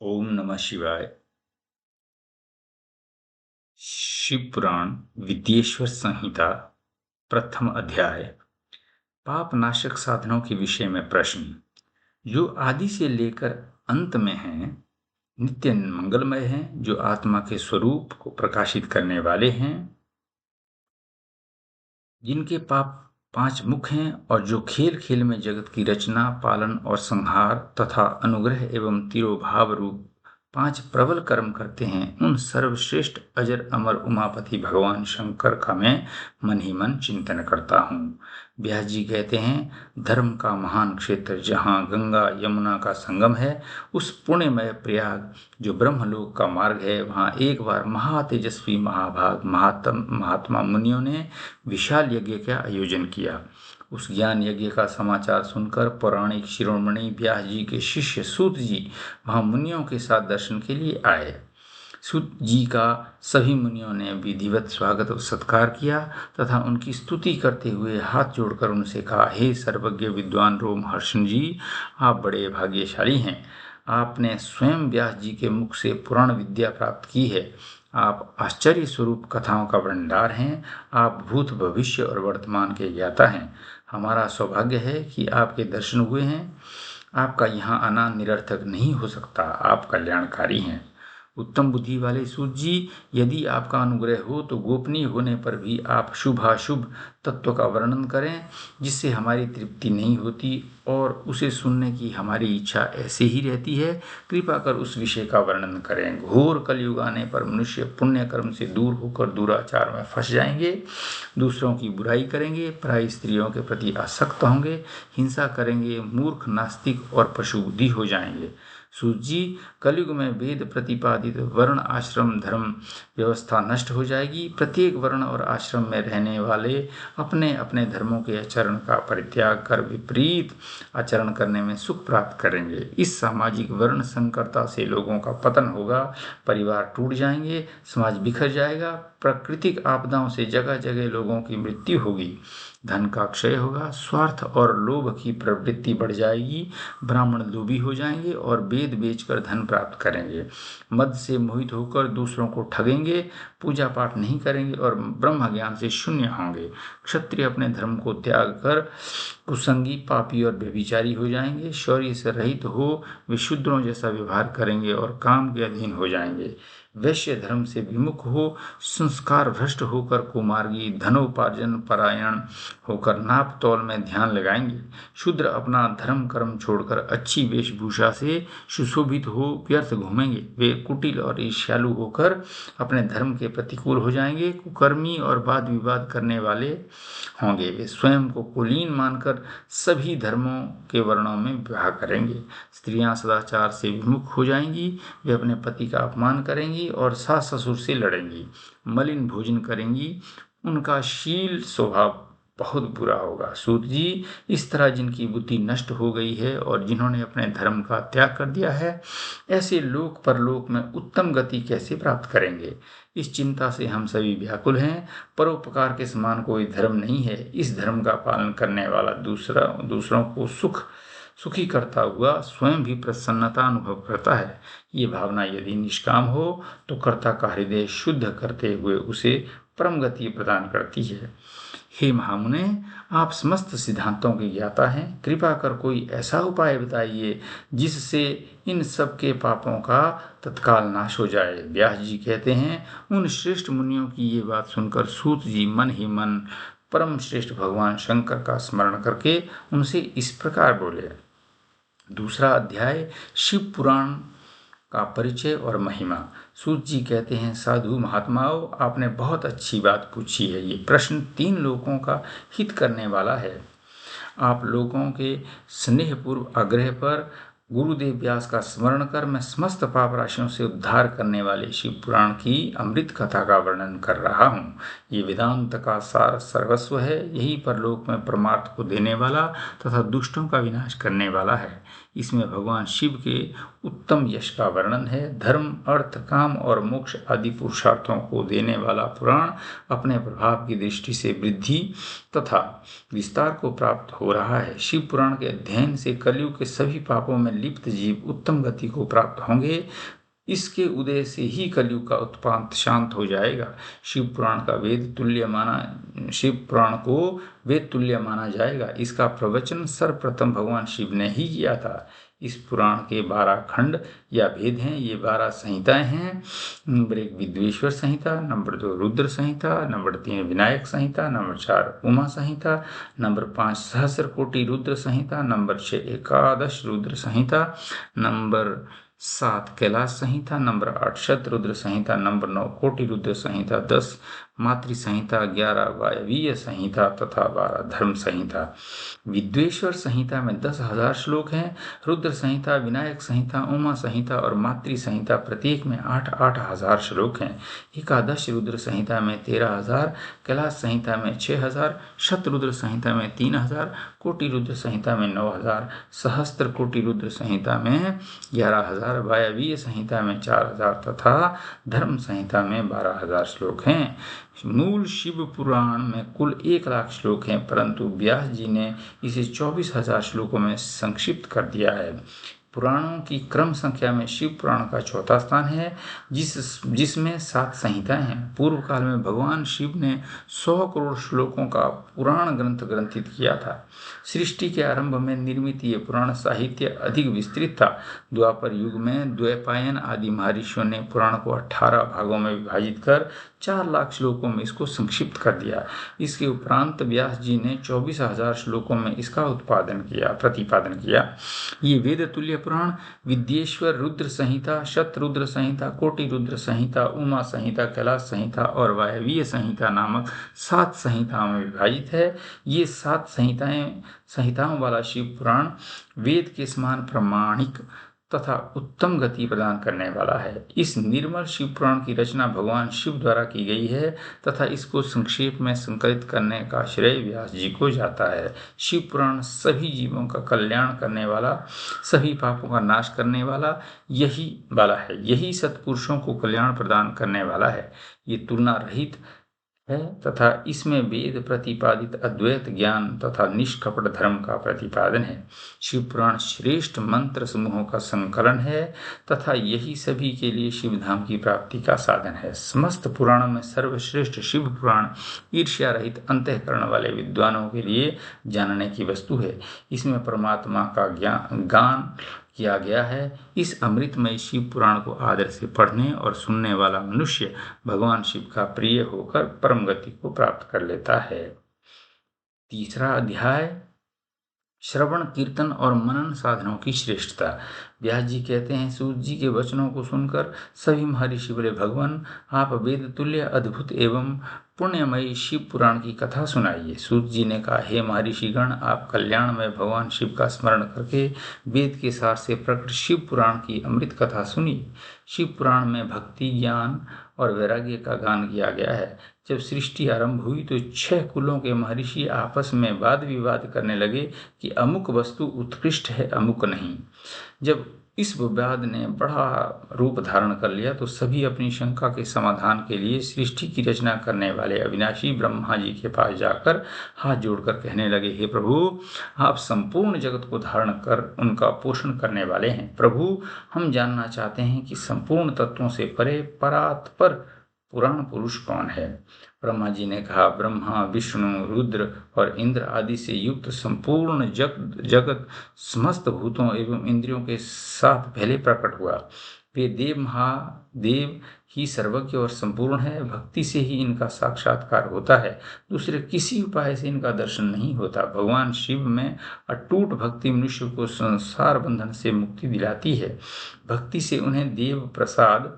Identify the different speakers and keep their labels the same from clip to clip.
Speaker 1: ओम नमः शिवाय। शिव पुराण विद्येश्वर संहिता प्रथम अध्याय। पाप नाशक साधनों के विषय में प्रश्न जो आदि से लेकर अंत में हैं, नित्य मंगलमय हैं, जो आत्मा के स्वरूप को प्रकाशित करने वाले हैं, जिनके पाप 5 मुख हैं और जो खेल खेल में जगत की रचना, पालन और संहार तथा अनुग्रह एवं तिरोभाव रूप 5 प्रबल कर्म करते हैं, उन सर्वश्रेष्ठ अजर अमर उमापति भगवान शंकर का मैं मन ही मन चिंतन करता हूँ। व्यास जी कहते हैं, धर्म का महान क्षेत्र जहाँ गंगा यमुना का संगम है, उस पुण्यमय प्रयाग जो ब्रह्मलोक का मार्ग है, वहाँ एक बार महातेजस्वी महाभाग महात्मा मुनियों ने विशाल यज्ञ का आयोजन किया। उस ज्ञान यज्ञ का समाचार सुनकर पौराणिक शिरोमणि व्यास जी के शिष्य सूत जी वहां मुनियों के साथ दर्शन के लिए आए। सूत जी का सभी मुनियों ने विधिवत स्वागत और सत्कार किया तथा उनकी स्तुति करते हुए हाथ जोड़कर उनसे कहा, हे सर्वज्ञ विद्वान रोमहर्षण जी, आप बड़े भाग्यशाली हैं। आपने स्वयं व्यास जी के मुख से पुराण विद्या प्राप्त की है। आप आश्चर्य स्वरूप कथाओं का भंडार हैं। आप भूत भविष्य और वर्तमान के ज्ञाता हैं। हमारा सौभाग्य है कि आपके दर्शन हुए हैं। आपका यहाँ आना निरर्थक नहीं हो सकता। आप कल्याणकारी हैं। उत्तम बुद्धि वाले सूत जी, यदि आपका अनुग्रह हो तो गोपनीय होने पर भी आप शुभाशुभ तत्व का वर्णन करें, जिससे हमारी तृप्ति नहीं होती और उसे सुनने की हमारी इच्छा ऐसे ही रहती है। कृपा कर उस विषय का वर्णन करें। घोर कलयुग आने पर मनुष्य पुण्य कर्म से दूर होकर दुराचार में फंस जाएंगे, दूसरों की बुराई करेंगे, पराई स्त्रियों के प्रति आसक्त होंगे, हिंसा करेंगे, मूर्ख नास्तिक और पशु बुद्धि हो जाएंगे। सूत जी, कलयुग में वेद प्रतिपादित वर्ण आश्रम धर्म व्यवस्था नष्ट हो जाएगी। प्रत्येक वर्ण और आश्रम में रहने वाले अपने अपने धर्मों के आचरण का परित्याग कर विपरीत आचरण करने में सुख प्राप्त करेंगे। इस सामाजिक वर्ण संकरता से लोगों का पतन होगा, परिवार टूट जाएंगे, समाज बिखर जाएगा, प्राकृतिक आपदाओं से जगह जगह लोगों की मृत्यु होगी, धन का क्षय होगा, स्वार्थ और लोभ की प्रवृत्ति बढ़ जाएगी, ब्राह्मण लोभी हो जाएंगे और वेद बेचकर धन प्राप्त करेंगे, मद से मोहित होकर दूसरों को ठगेंगे, पूजा पाठ नहीं करेंगे और ब्रह्म ज्ञान से शून्य होंगे। क्षत्रिय अपने धर्म को त्याग कर कुसंगी, पापी और व्यभिचारी हो जाएंगे। शौर्य से रहित हो वे शूद्रों जैसा व्यवहार करेंगे और काम के अधीन हो जाएंगे। वैश्य धर्म से विमुख हो संस्कार भ्रष्ट होकर कुमार्गी, धनोपार्जन परायण होकर नाप तौल में ध्यान लगाएंगे। शूद्र अपना धर्म कर्म छोड़कर अच्छी वेशभूषा से सुशोभित हो व्यर्थ घूमेंगे। वे कुटिल और ईर्ष्यालु होकर अपने धर्म के प्रतिकूल हो जाएंगे, कुकर्मी और वाद विवाद करने वाले होंगे। वे स्वयं को कुलीन मानकर सभी धर्मों के वर्णों में विवाह करेंगे। स्त्रियां सदाचार से विमुख हो जाएंगी, वे अपने पति का अपमान करेंगी और सास ससुर से लड़ेंगी, मलिन भोजन करेंगी, उनका शील स्वभाव बहुत बुरा होगा। सूत जी, इस तरह जिनकी बुद्धि नष्ट हो गई है और जिन्होंने अपने धर्म का त्याग कर दिया है, ऐसे लोक परलोक में उत्तम गति कैसे प्राप्त करेंगे? इस चिंता से हम सभी व्याकुल हैं। परोपकार के समान कोई धर्म नहीं है। इस धर्म का पालन करने वाला दूसरों को सुखी करता हुआ स्वयं भी प्रसन्नता अनुभव करता है। ये भावना यदि निष्काम हो तो कर्ता का हृदय शुद्ध करते हुए उसे परम गति प्रदान करती है। हे महामुने, आप समस्त सिद्धांतों के ज्ञाता हैं। कृपा कर कोई ऐसा उपाय बताइए जिससे इन सब के पापों का तत्काल नाश हो जाए। व्यास जी कहते हैं, उन श्रेष्ठ मुनियों की ये बात सुनकर सूत जी मन ही मन परम श्रेष्ठ भगवान शंकर का स्मरण करके उनसे इस प्रकार बोले। दूसरा अध्याय, शिव पुराण का परिचय और महिमा। सूत जी कहते हैं, साधु महात्माओं, आपने बहुत अच्छी बात पूछी है। ये प्रश्न 3 लोगों का हित करने वाला है। आप लोगों के स्नेहपूर्व आग्रह पर गुरुदेव व्यास का स्मरण कर मैं समस्त पाप राशियों से उद्धार करने वाले शिव पुराण की अमृत कथा का वर्णन कर रहा हूँ। ये वेदांत का सार सर्वस्व है। यही परलोक में परमार्थ को देने वाला तथा दुष्टों का विनाश करने वाला है। इसमें भगवान शिव के उत्तम यश का वर्णन है। धर्म, अर्थ, काम और मोक्ष आदि पुरुषार्थों को देने वाला पुराण अपने प्रभाव की दृष्टि से वृद्धि तथा विस्तार को प्राप्त हो रहा है। शिव पुराण के अध्ययन से कलयुग के सभी पापों में लिप्त जीव उत्तम गति को प्राप्त होंगे। इसके उदय से ही कलयुग का उत्पात शांत हो जाएगा। शिव पुराण को वेद तुल्य माना जाएगा। इसका प्रवचन सर्वप्रथम भगवान शिव ने ही किया था। इस पुराण के 12 खंड या भेद हैं। ये 12 संहिताएं हैं। नंबर 1 विद्वेश्वर संहिता, नंबर 2 रुद्र संहिता, नंबर 3 विनायक संहिता, नंबर 4 उमा संहिता, नंबर 5 सहस्र कोटि रुद्र संहिता, नंबर 6 एकादश रुद्र संहिता, नंबर 7 कैलाश संहिता, नंबर 8 शतरुद्र संहिता, नंबर 9 कोटि रुद्र संहिता, 10 मातृ संहिता, 11 वायवीय संहिता तथा 12 धर्म संहिता। विद्वेश्वर संहिता में 10,000 श्लोक हैं। रुद्र संहिता, विनायक संहिता, उमा संहिता और मातृ संहिता प्रत्येक में 8-8 हजार श्लोक हैं। एकादश रुद्र संहिता में 13,000, कैलाश संहिता में 6,000, शतरुद्र संहिता में 3,000, कोटि रुद्र संहिता में 9,000, सहस्त्र कोटि रुद्र संहिता में 11,000, वायवीय संहिता में 4,000 तथा धर्म संहिता में 12,000 श्लोक हैं। मूल शिव पुराण में कुल 1,00,000 श्लोक हैं, परंतु व्यास जी ने इसे 24,000 श्लोकों में संक्षिप्त कर दिया है। पुराणों की क्रम संख्या में शिव पुराण का चौथा स्थान है, जिसमें 7 संहिताएं हैं। पूर्व काल में भगवान शिव ने 100 करोड़ श्लोकों का पुराण ग्रंथ ग्रंथित किया था। सृष्टि के आरंभ में निर्मित ये पुराण साहित्य अधिक विस्तृत था। द्वापर युग में द्वैपायन आदि महर्षियों ने पुराण को 18 भागों में विभाजित कर 4 लाख श्लोकों में इसको संक्षिप्त कर दिया। इसके उपरांत व्यास जी ने 24,000 श्लोकों में इसका प्रतिपादन किया। ये वेद तुल्य पुराण विद्येश्वर रुद्र संहिता, शतरुद्र संहिता, कोटि रुद्र संहिता, उमा संहिता, कैलाश संहिता और वायवीय संहिता नामक 7 संहिताओं में विभाजित है। ये 7 संहिताओं वाला शिव पुराण वेद के समान प्रामाणिक तथा उत्तम गति प्रदान करने वाला है। इस निर्मल शिव पुराण की रचना भगवान शिव द्वारा की गई है तथा इसको संक्षेप में संकलित करने का श्रेय व्यास जी को जाता है। शिव पुराण सभी जीवों का कल्याण करने वाला, सभी पापों का नाश करने वाला यही सत्पुरुषों को कल्याण प्रदान करने वाला है। ये तुलना रहित है तथा इसमें वेद प्रतिपादित अद्वैत ज्ञान तथा निष्कपट धर्म का प्रतिपादन है। शिव पुराण श्रेष्ठ मंत्र समूहों का संकलन है तथा यही सभी के लिए शिव धाम की प्राप्ति का साधन है। समस्त पुराणों में सर्वश्रेष्ठ शिव पुराण ईर्ष्या रहित अंतःकरण वाले विद्वानों के लिए जानने की वस्तु है। इसमें परमात्मा का गान किया गया है। इस अमृतमय शिव पुराण को आदर से पढ़ने और सुनने वाला मनुष्य भगवान शिव का प्रिय होकर परम गति को प्राप्त कर लेता है। तीसरा अध्याय श्रवण, कीर्तन और मनन साधनों की श्रेष्ठता। व्यास जी कहते हैं, सूत जी के वचनों को सुनकर सभी महर्षि बोले, भगवान आप वेद तुल्य अद्भुत एवं पुण्यमयी शिव पुराण की कथा सुनाइए। सूत जी ने कहा, हे महर्षिगण, आप कल्याण में भगवान शिव का स्मरण करके वेद के सार से प्रकट शिव पुराण की अमृत कथा सुनिए। शिव पुराण में भक्ति, ज्ञान और वैराग्य का गान किया गया है। जब सृष्टि आरंभ हुई तो 6 कुलों के महर्षि आपस में वाद विवाद करने लगे कि अमुक वस्तु उत्कृष्ट है, अमुक नहीं। जब इस विवाद ने बड़ा रूप धारण कर लिया तो सभी अपनी शंका के समाधान के लिए सृष्टि की रचना करने वाले अविनाशी ब्रह्मा जी के पास जाकर हाथ जोड़कर कहने लगे, हे प्रभु, आप संपूर्ण जगत को धारण कर उनका पोषण करने वाले हैं। प्रभु, हम जानना चाहते हैं कि संपूर्ण तत्वों से परे परात्पर पुराण पुरुष कौन है। ब्रह्मा जी ने कहा, ब्रह्मा, विष्णु, रुद्र और इंद्र आदि से युक्त संपूर्ण जगत समस्त भूतों एवं इंद्रियों के साथ पहले प्रकट हुआ। वे देव महादेव ही सर्वज्ञ और संपूर्ण है। भक्ति से ही इनका साक्षात्कार होता है, दूसरे किसी उपाय से इनका दर्शन नहीं होता। भगवान शिव में अटूट भक्ति मनुष्य को संसार बंधन से मुक्ति दिलाती है। भक्ति से उन्हें देव प्रसाद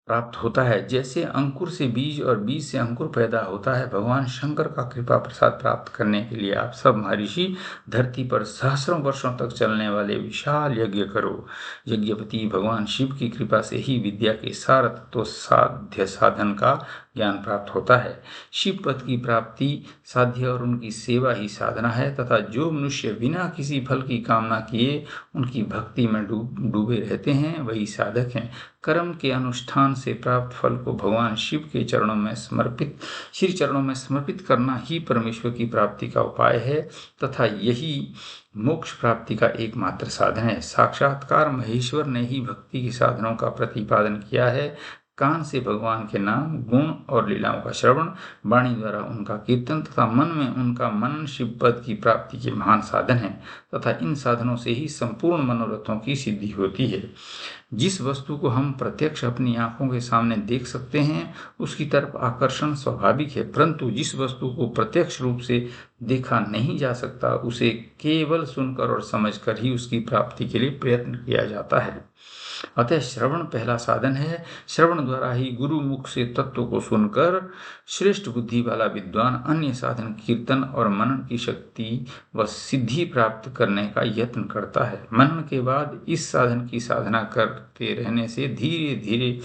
Speaker 1: प्राप्त होता है। जैसे अंकुर से बीज और बीज से अंकुर पैदा होता है, भगवान शंकर का कृपा प्रसाद प्राप्त करने के लिए आप सब महर्षि धरती पर सहस्रों वर्षों तक चलने वाले विशाल यज्ञ करो। यज्ञपति भगवान शिव की कृपा से ही विद्या के सार तत्व साध्य साधन का ज्ञान प्राप्त होता है। शिव पद की प्राप्ति साध्य और उनकी सेवा ही साधना है तथा जो मनुष्य बिना किसी फल की कामना किए उनकी भक्ति में डूबे रहते हैं वही साधक हैं। कर्म के अनुष्ठान से प्राप्त फल को भगवान शिव के चरणों में समर्पित करना ही परमेश्वर की प्राप्ति का उपाय है तथा यही मोक्ष प्राप्ति का एकमात्र साधन है। साक्षात्कार महेश्वर ने ही भक्ति के साधनों का प्रतिपादन किया है। कान से भगवान के नाम, गुण और लीलाओं का श्रवण, वाणी द्वारा उनका कीर्तन तथा मन में उनका मनन शिव पद की प्राप्ति के महान साधन है तथा इन साधनों से ही संपूर्ण मनोरथों की सिद्धि होती है। जिस वस्तु को हम प्रत्यक्ष अपनी आंखों के सामने देख सकते हैं उसकी तरफ आकर्षण स्वाभाविक है, परंतु जिस वस्तु को प्रत्यक्ष रूप से देखा नहीं जा सकता उसे केवल सुनकर और समझकर ही उसकी प्राप्ति के लिए प्रयत्न किया जाता है। अतः श्रवण पहला साधन है। श्रवण द्वारा ही गुरु मुख से तत्व को सुनकर श्रेष्ठ बुद्धि वाला विद्वान अन्य साधन कीर्तन और मनन की शक्ति व सिद्धि प्राप्त करने का यत्न करता है। मनन के बाद इस साधन की साधना करते रहने से धीरे धीरे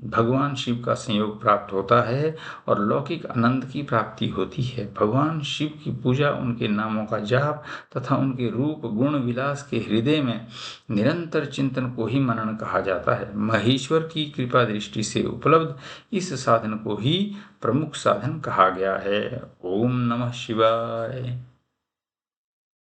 Speaker 1: भगवान शिव का संयोग प्राप्त होता है और लौकिक आनंद की प्राप्ति होती है। भगवान शिव की पूजा, उनके नामों का जाप तथा उनके रूप गुण विलास के हृदय में निरंतर चिंतन को ही मनन कहा जाता है। महेश्वर की कृपा दृष्टि से उपलब्ध इस साधन को ही प्रमुख साधन कहा गया है। ओम नमः शिवाय।